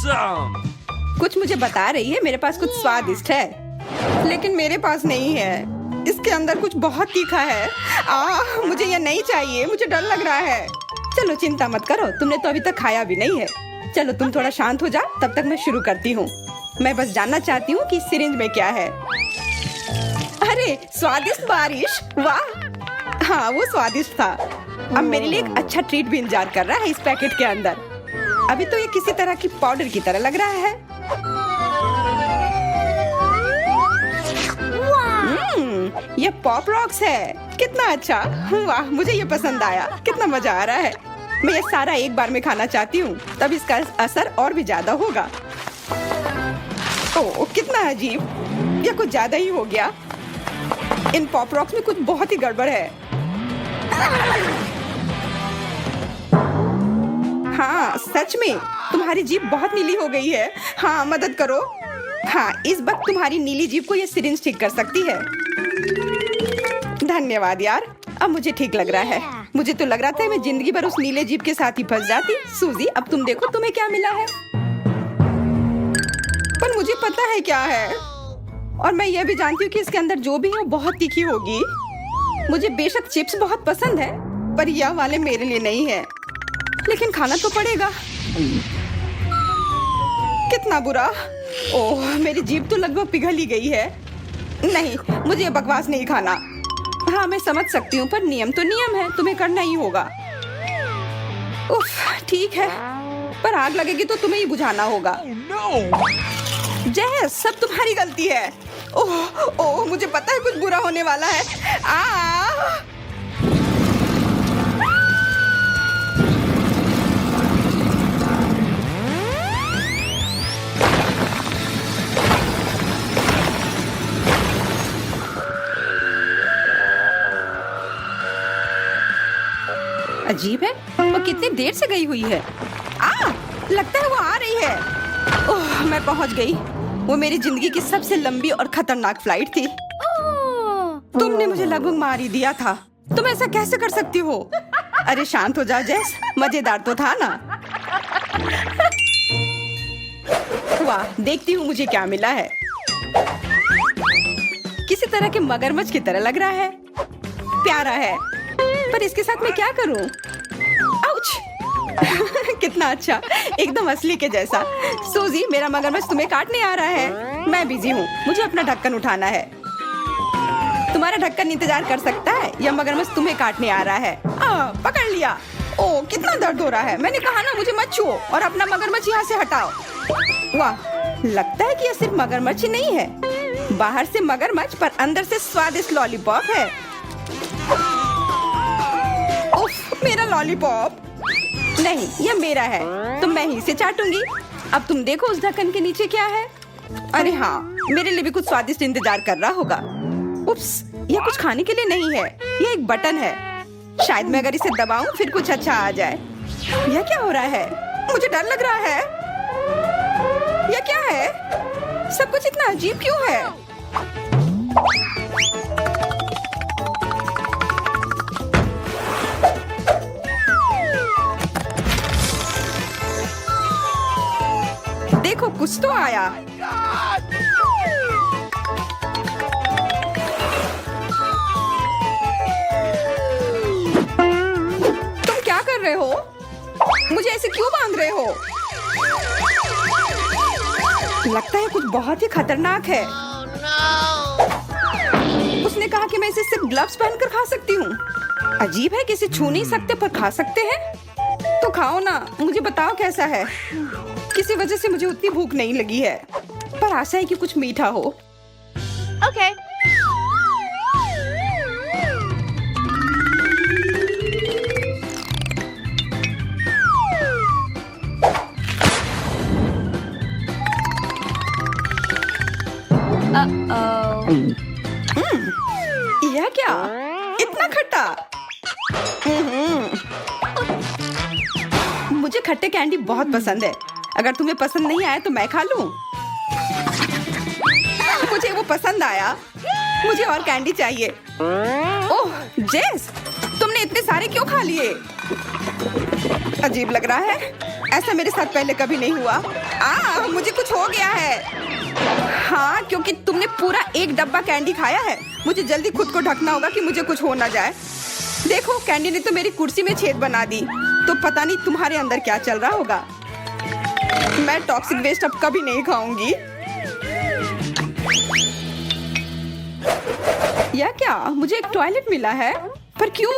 Awesome! कुछ मुझे बता रही है मेरे पास कुछ स्वादिष्ट है, लेकिन मेरे पास नहीं है। इसके अंदर कुछ बहुत तीखा है। मुझे ये नहीं चाहिए, मुझे डर लग रहा है। चलो चिंता मत करो, तुमने तो अभी तक खाया भी नहीं है। चलो तुम थोड़ा शांत हो जाओ, तब तक मैं शुरू करती हूँ। मैं बस जानना चाहती हूँ कि इस सिरिंज में क्या है। अरे स्वादिष्ट बारिश, वाह! हाँ वो स्वादिष्ट था। अब मेरे लिए एक अच्छा ट्रीट भी इंतजार कर रहा है इस पैकेट के अंदर। अभी तो ये किसी तरह की पाउडर की तरह लग रहा है। ये पॉप रॉक्स है। कितना अच्छा, वाह मुझे ये पसंद आया। कितना मजा आ रहा है। मैं ये सारा एक बार में खाना चाहती हूँ, तब इसका असर और भी ज्यादा होगा। ओह कितना अजीब, ये कुछ ज्यादा ही हो गया। इन पॉप रॉक्स में कुछ बहुत ही गड़बड़ है। हाँ सच में तुम्हारी जीभ बहुत नीली हो गई है। हाँ मदद करो। हाँ इस वक्त तुम्हारी नीली जीभ को ये सिरिंज ठीक कर सकती है। धन्यवाद यार, अब मुझे ठीक लग रहा है। मुझे तो लग रहा था मैं जिंदगी भर उस नीले जीभ के साथ ही फंस जाती। सूजी अब तुम देखो तुम्हें क्या मिला है। पर मुझे पता है क्या है, और मैं ये भी जानती हूँ कि इसके अंदर जो भी है वो बहुत तीखी होगी। मुझे बेशक चिप्स बहुत पसंद है, पर यह वाले मेरे लिए नहीं है। लेकिन खाना तो पड़ेगा। कितना बुरा। ओह मेरी जीभ तो लगभग पिघल ही गई है। नहीं मुझे ये बकवास नहीं खाना। हाँ मैं समझ सकती हूँ, पर नियम तो नियम है, तुम्हें करना ही होगा। उफ ठीक है, पर आग लगेगी तो तुम्हें ही बुझाना होगा। जय सब तुम्हारी गलती है। ओह मुझे पता है कुछ बुरा होने वाला है। अजीब है, वो कितनी देर से गई हुई है। लगता है वो आ रही है। ओह मैं पहुंच गई। वो मेरी जिंदगी की सबसे लंबी और खतरनाक फ्लाइट थी। तुमने मुझे लगभग मार ही दिया था। तुम ऐसा कैसे कर सकती हो? अरे शांत हो जाओ जैस, मजेदार तो था ना। वाह देखती हूँ मुझे क्या मिला है। किसी तरह के मगरमच्छ की तरह लग रहा है। प्यारा है, पर इसके साथ मैं क्या करूं? आउच! कितना अच्छा, एकदम असली के जैसा। सूजी मेरा मगरमच्छ तुम्हें काटने आ रहा है। मैं बिजी हूँ, मुझे अपना ढक्कन उठाना है। तुम्हारा ढक्कन इंतजार कर सकता है, यह मगरमच्छ तुम्हें काटने आ रहा है। पकड़ लिया। ओह कितना दर्द हो रहा है। मैंने कहा ना मुझे मत छुओ, और अपना मगरमच्छ यहाँ से हटाओ। वाह लगता है कि यह सिर्फ मगरमच्छ ही नहीं है। बाहर से मगरमच्छ पर अंदर से स्वादिष्ट लॉलीपॉप है। उफ मेरा लॉलीपॉप। नहीं यह मेरा है, तो मैं ही इसे चाटूंगी। अब तुम देखो उस ढक्कन के नीचे क्या है। अरे हाँ मेरे लिए भी कुछ स्वादिष्ट इंतजार कर रहा होगा। उप्स यह कुछ खाने के लिए नहीं है, यह एक बटन है। शायद मैं अगर इसे दबाऊं फिर कुछ अच्छा आ जाए। यह क्या हो रहा है? मुझे डर लग रहा है। यह क्या है? सब कुछ इतना अजीब क्यों है? देखो कुछ तो आया। तुम क्या कर रहे हो? मुझे ऐसे क्यों बांध रहे हो? लगता है कुछ बहुत ही खतरनाक है। उसने कहा कि मैं इसे सिर्फ ग्लव्स पहनकर खा सकती हूँ। अजीब है कि इसे छू नहीं सकते पर खा सकते हैं। तो खाओ ना, मुझे बताओ कैसा है। किसी वजह से मुझे उतनी भूख नहीं लगी है, पर आशा है कि कुछ मीठा हो। ओके। यह क्या? इतना खट्टा। मुझे खट्टे कैंडी बहुत पसंद है। अगर तुम्हें पसंद नहीं आया तो मैं खा लूं। मुझे वो पसंद आया। मुझे और कैंडी चाहिए। ओह जेस, तुमने इतने सारे क्यों खा लिए? अजीब लग रहा है, ऐसा मेरे साथ पहले कभी नहीं हुआ। मुझे कुछ हो गया है। हाँ, क्योंकि तुमने पूरा एक डब्बा कैंडी खाया है। मुझे जल्दी खुद को ढकना होगा कि मुझे कुछ हो ना जाए। देखो, कैंडी ने तो मेरी कुर्सी में छेद बना दी, तो पता नहीं तुम्हारे अंदर क्या चल रहा होगा। मैं टॉक्सिक वेस्ट अब कभी नहीं खाऊंगी। या क्या, मुझे एक टॉयलेट मिला है, पर क्यों?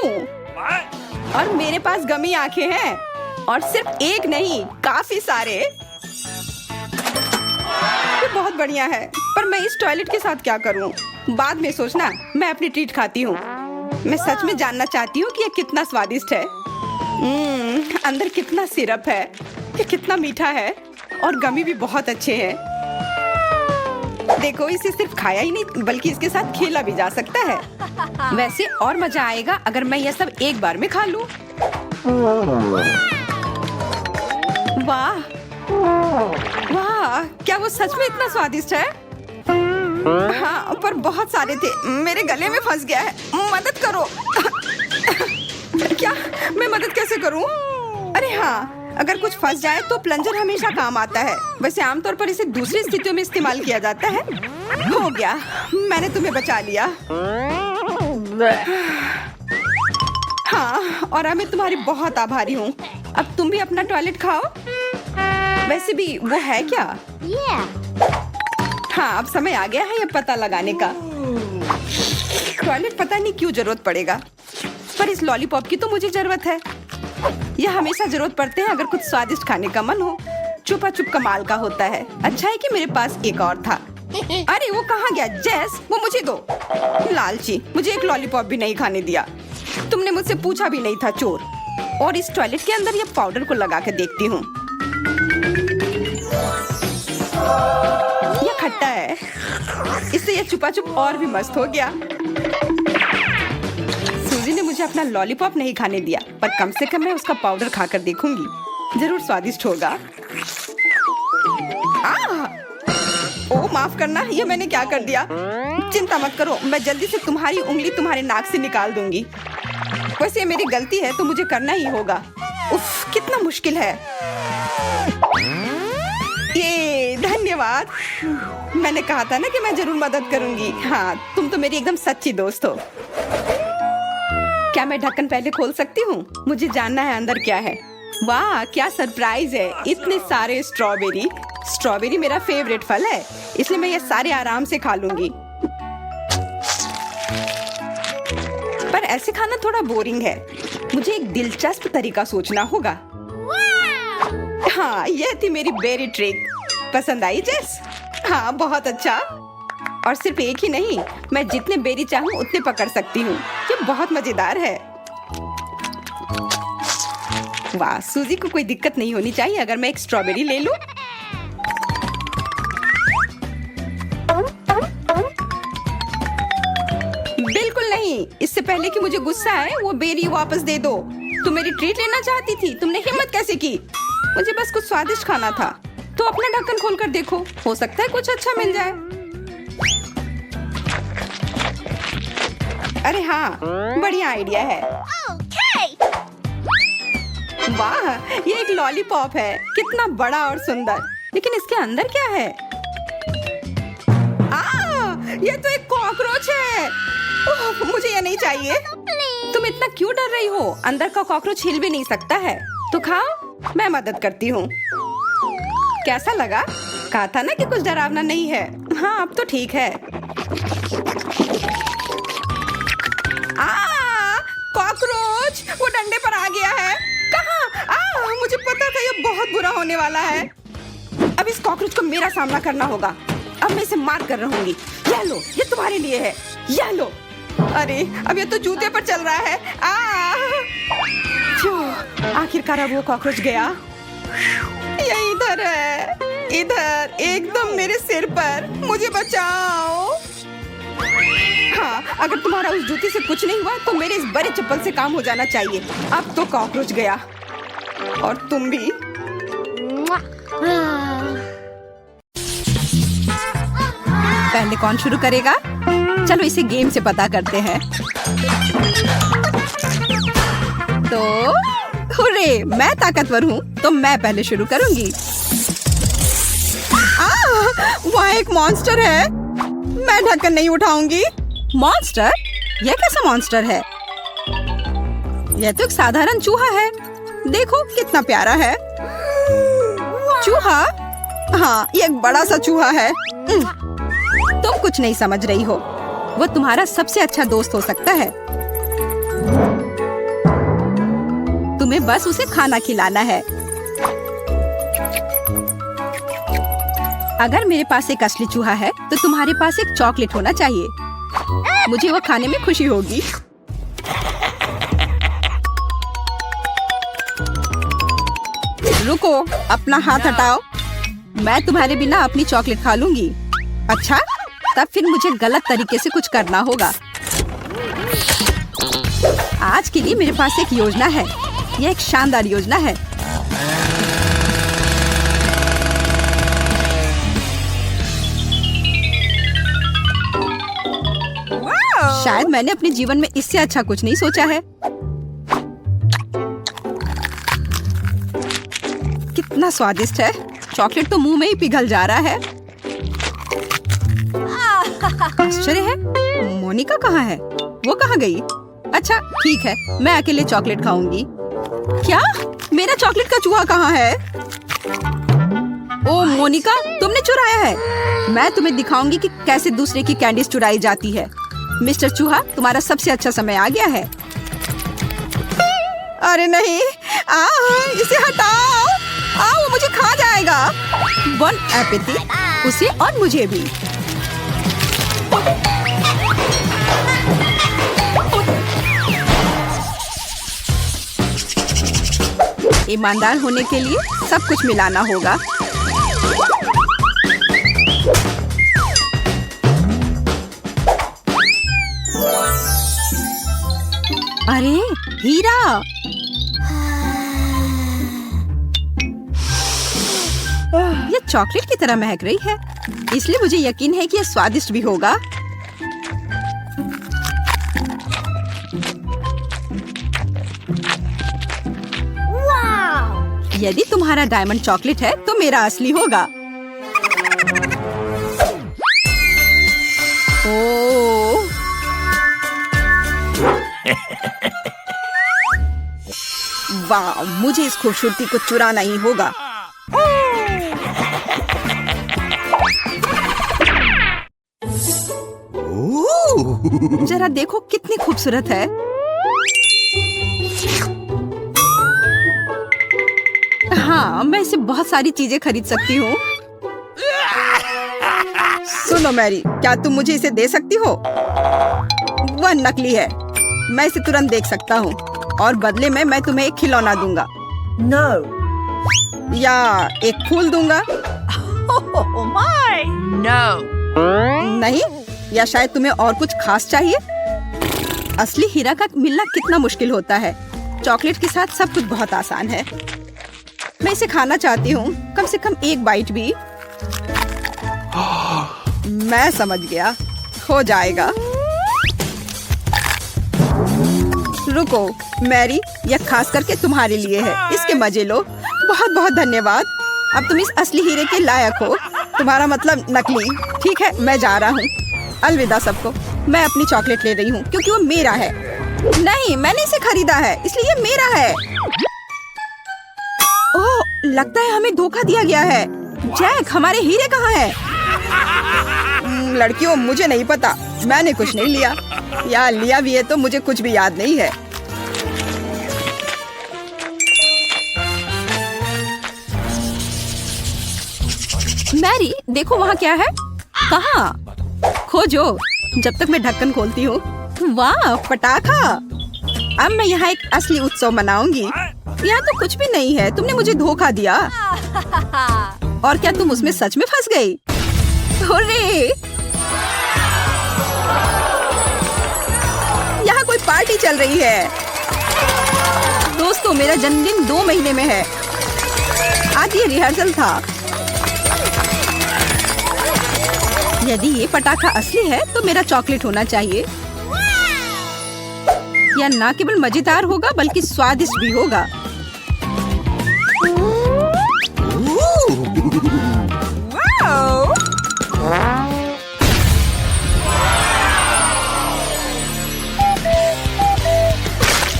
और मेरे पास गमी आंखें हैं, और सिर्फ एक नहीं, काफी सारे। ये बहुत बढ़िया है, पर मैं इस टॉयलेट के साथ क्या करूं? बाद में सोचना, मैं अपनी ट्रीट खाती हूँ। मैं सच में जानना चाहती हूँ कि ये कितना स्वादिष्ट है। अंदर कितना सिरप है, ये कितना मीठा है, और गमी भी बहुत अच्छे हैं। देखो, इसे सिर्फ खाया ही नहीं, बल्कि इसके साथ खेला भी जा सकता है। वैसे और मजा आएगा अगर मैं यह सब एक बार में खा लूं। वाह वाह, क्या वो सच में इतना स्वादिष्ट है? हाँ, पर बहुत सारे थे, मेरे गले में फंस गया है। मदद करो। क्या, मैं मदद कैसे करूं? अरे हाँ, अगर कुछ फंस जाए तो प्लंजर हमेशा काम आता है। वैसे आमतौर पर इसे दूसरी स्थितियों में इस्तेमाल किया जाता है। हो गया, मैंने तुम्हें बचा लिया। हाँ, और मैं तुम्हारी बहुत आभारी हूँ। अब तुम भी अपना टॉयलेट खाओ। वैसे भी वो है क्या? हाँ, अब समय आ गया है ये पता लगाने का। टॉयलेट पता नहीं क्यों जरूरत पड़ेगा, पर इस लॉलीपॉप की तो मुझे जरूरत है। यह हमेशा जरूरत पड़ते हैं अगर कुछ स्वादिष्ट खाने का मन हो। छुपा छुप कमाल का होता है। अच्छा है कि मेरे पास एक और था। अरे वो कहाँ गया? जेस, वो मुझे दो। लालची, मुझे एक लॉलीपॉप भी नहीं खाने दिया। तुमने मुझसे पूछा भी नहीं था, चोर। और इस टॉयलेट के अंदर ये पाउडर को लगा के देखती हूँ। यह खट्टा है, इससे यह छुपा छुप और भी मस्त हो गया। सूजी ने मुझे अपना लॉलीपॉप नहीं खाने दिया, पर कम से कम मैं उसका पाउडर खाकर देखूंगी। जरूर स्वादिष्ट होगा। ओ माफ करना, ये मैंने क्या कर दिया? चिंता मत करो, मैं जल्दी से तुम्हारी उंगली तुम्हारे नाक से निकाल दूंगी। वैसे ये मेरी गलती है तो मुझे करना ही होगा। उफ, कितना मुश्किल है। ये धन्यवाद। मैंने कहा था ना कि मैं जरूर मदद करूंगी। हाँ, तुम तो मेरी एकदम सच्ची दोस्त हो। क्या मैं ढक्कन पहले खोल सकती हूँ? मुझे जानना है अंदर क्या है। वाह, क्या सरप्राइज है! इतने सारे स्ट्रॉबेरी। स्ट्रॉबेरी मेरा फेवरेट फल है, इसलिए मैं ये सारे आराम से खा लूंगी। पर ऐसे खाना थोड़ा बोरिंग है। मुझे एक दिलचस्प तरीका सोचना होगा। हाँ, यह थी मेरी बेरी ट्रिक। पसंद आई जेस? हाँ, बहुत अच्छा। और सिर्फ एक ही नहीं, मैं जितने बेरी चाहूँ उतने पकड़ सकती हूँ। ये बहुत मजेदार है। वाह, सूजी को कोई दिक्कत नहीं होनी चाहिए अगर मैं एक स्ट्रॉबेरी ले लूं। बिल्कुल नहीं, इससे पहले कि मुझे गुस्सा आए वो बेरी वापस दे दो। तुम मेरी ट्रीट लेना चाहती थी, तुमने हिम्मत कैसे की? मुझे बस कुछ स्वादिष्ट खाना था, तो अपना ढक्कन खोलकर देखो, हो सकता है कुछ अच्छा मिल जाए। अरे हाँ, बढ़िया आइडिया है। वाह, ये एक लॉलीपॉप है, कितना बड़ा और सुंदर। लेकिन इसके अंदर क्या है? ये तो एक कॉकरोच है। मुझे ये नहीं चाहिए। तुम इतना क्यों डर रही हो? अंदर का कॉकरोच हिल भी नहीं सकता है। तो खाओ, मैं मदद करती हूँ। कैसा लगा? कहा था ना कि कुछ डरावना नहीं है। हाँ, अब तो ठीक है। कॉकरोच वो डंडे पर आ गया है। कहाँ? मुझे पता था ये बहुत बुरा होने वाला है। अब इस कॉकरोच को मेरा सामना करना होगा। अब मैं इसे मार कर रहूंगी। यह लो, ये तुम्हारे लिए है। यह लो। अरे, अब ये तो जूते पर चल रहा है। आखिरकार अब वो कॉकरोच गया। ये इधर है, इधर, एकदम मेरे सिर पर। मुझे बचाओ। हाँ, अगर तुम्हारा उस जूती से कुछ नहीं हुआ तो मेरे इस बड़े चप्पल से काम हो जाना चाहिए। अब तो कॉकरोच गया, और तुम भी। पहले कौन शुरू करेगा? चलो इसे गेम से पता करते हैं। अरे मैं ताकतवर हूँ तो मैं पहले शुरू करूँगी। वहाँ एक मॉन्स्टर है। मैं ढक्कन नहीं उठाऊंगी। मॉन्स्टर? यह कैसा मॉन्स्टर है? यह तो एक साधारण चूहा है। देखो कितना प्यारा है। चूहा? हाँ, ये एक बड़ा सा चूहा है। तुम कुछ नहीं समझ रही हो। वो तुम्हारा सबसे अच्छा दोस्त हो सकता है। तुम्हें बस उसे खाना खिलाना है। अगर मेरे पास एक असली चूहा है तो तुम्हारे पास एक चॉकलेट होना चाहिए। मुझे वो खाने में खुशी होगी। रुको, अपना हाथ हटाओ। मैं तुम्हारे बिना अपनी चॉकलेट खा लूंगी। अच्छा, तब फिर मुझे गलत तरीके से कुछ करना होगा। आज के लिए मेरे पास एक योजना है। यह एक शानदार योजना है। शायद मैंने अपने जीवन में इससे अच्छा कुछ नहीं सोचा है। कितना स्वादिष्ट है। चॉकलेट तो मुंह में ही पिघल जा रहा है। आश्चर्य है, मोनिका कहाँ है? वो कहाँ गई? अच्छा ठीक है, मैं अकेले चॉकलेट खाऊंगी। क्या? मेरा चॉकलेट का चूहा कहाँ है? ओ मोनिका, तुमने चुराया है। मैं तुम्हें दिखाऊंगी कि कैसे दूसरे की कैंडीज चुराई जाती है। मिस्टर चूहा, तुम्हारा सबसे अच्छा समय आ गया है। अरे नहीं, इसे हटाओ। वो मुझे खा जाएगा। बॉन एपेटी, उसे और मुझे भी। ईमानदार होने के लिए सब कुछ मिलाना होगा। अरे हीरा! ये चॉकलेट की तरह महक रही है, इसलिए मुझे यकीन है कि यह स्वादिष्ट भी होगा। यदि तुम्हारा डायमंड चॉकलेट है तो मेरा असली होगा। ओह! वाह, मुझे इस खूबसूरती को चुराना ही होगा। जरा देखो कितनी खूबसूरत है। हाँ, मैं इसे बहुत सारी चीजें खरीद सकती हूँ। सुनो मैरी, क्या तुम मुझे इसे दे सकती हो? वह नकली है। मैं इसे तुरंत देख सकता हूँ और बदले में मैं तुम्हें एक खिलौना दूंगा। No. या एक फूल दूंगा। Oh my. No. नहीं, या शायद तुम्हें और कुछ खास चाहिए। असली हीरा का मिलना कितना मुश्किल होता है। चॉकलेट के साथ सब कुछ बहुत आसान है। मैं इसे खाना चाहती हूँ, कम से कम एक बाइट भी। मैं समझ गया, हो जाएगा। रुको मैरी, यह खास करके तुम्हारे लिए है। इसके मजे लो। बहुत बहुत धन्यवाद। अब तुम इस असली हीरे के लायक हो। तुम्हारा मतलब नकली। ठीक है, मैं जा रहा हूँ। अलविदा सबको। मैं अपनी चॉकलेट ले रही हूँ क्योंकि वो मेरा है। नहीं, मैंने इसे खरीदा है, इसलिए ये मेरा है। ओह, लगता है हमें धोखा दिया गया है। जैक, हमारे हीरे कहाँ हैं? लड़कियों, मुझे नहीं पता। मैंने कुछ नहीं लिया, या लिया भी है तो मुझे कुछ भी याद नहीं है। मैरी, देखो वहाँ क्या है। कहाँ? खोजो जब तक मैं ढक्कन खोलती हूँ। वाह, पटाखा! अब मैं यहाँ एक असली उत्सव मनाऊंगी। यहाँ तो कुछ भी नहीं है। तुमने मुझे धोखा दिया। और क्या तुम उसमें सच में फंस गई? हुर्रे! यहाँ कोई पार्टी चल रही है। दोस्तों, मेरा जन्मदिन 2 महीने में है। आज ये रिहर्सल था। यदि ये पटाखा असली है तो मेरा चॉकलेट होना चाहिए। यह न केवल मजेदार होगा बल्कि स्वादिष्ट भी होगा।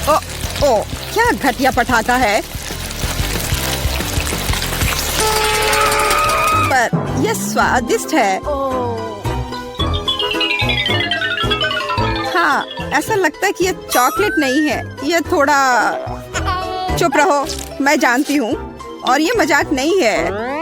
ओ, ओ, क्या घटिया पटाखा है। पर यह स्वादिष्ट है। हाँ, ऐसा लगता है कि यह चॉकलेट नहीं है, यह थोड़ा। चुप रहो, मैं जानती हूँ और ये मजाक नहीं है।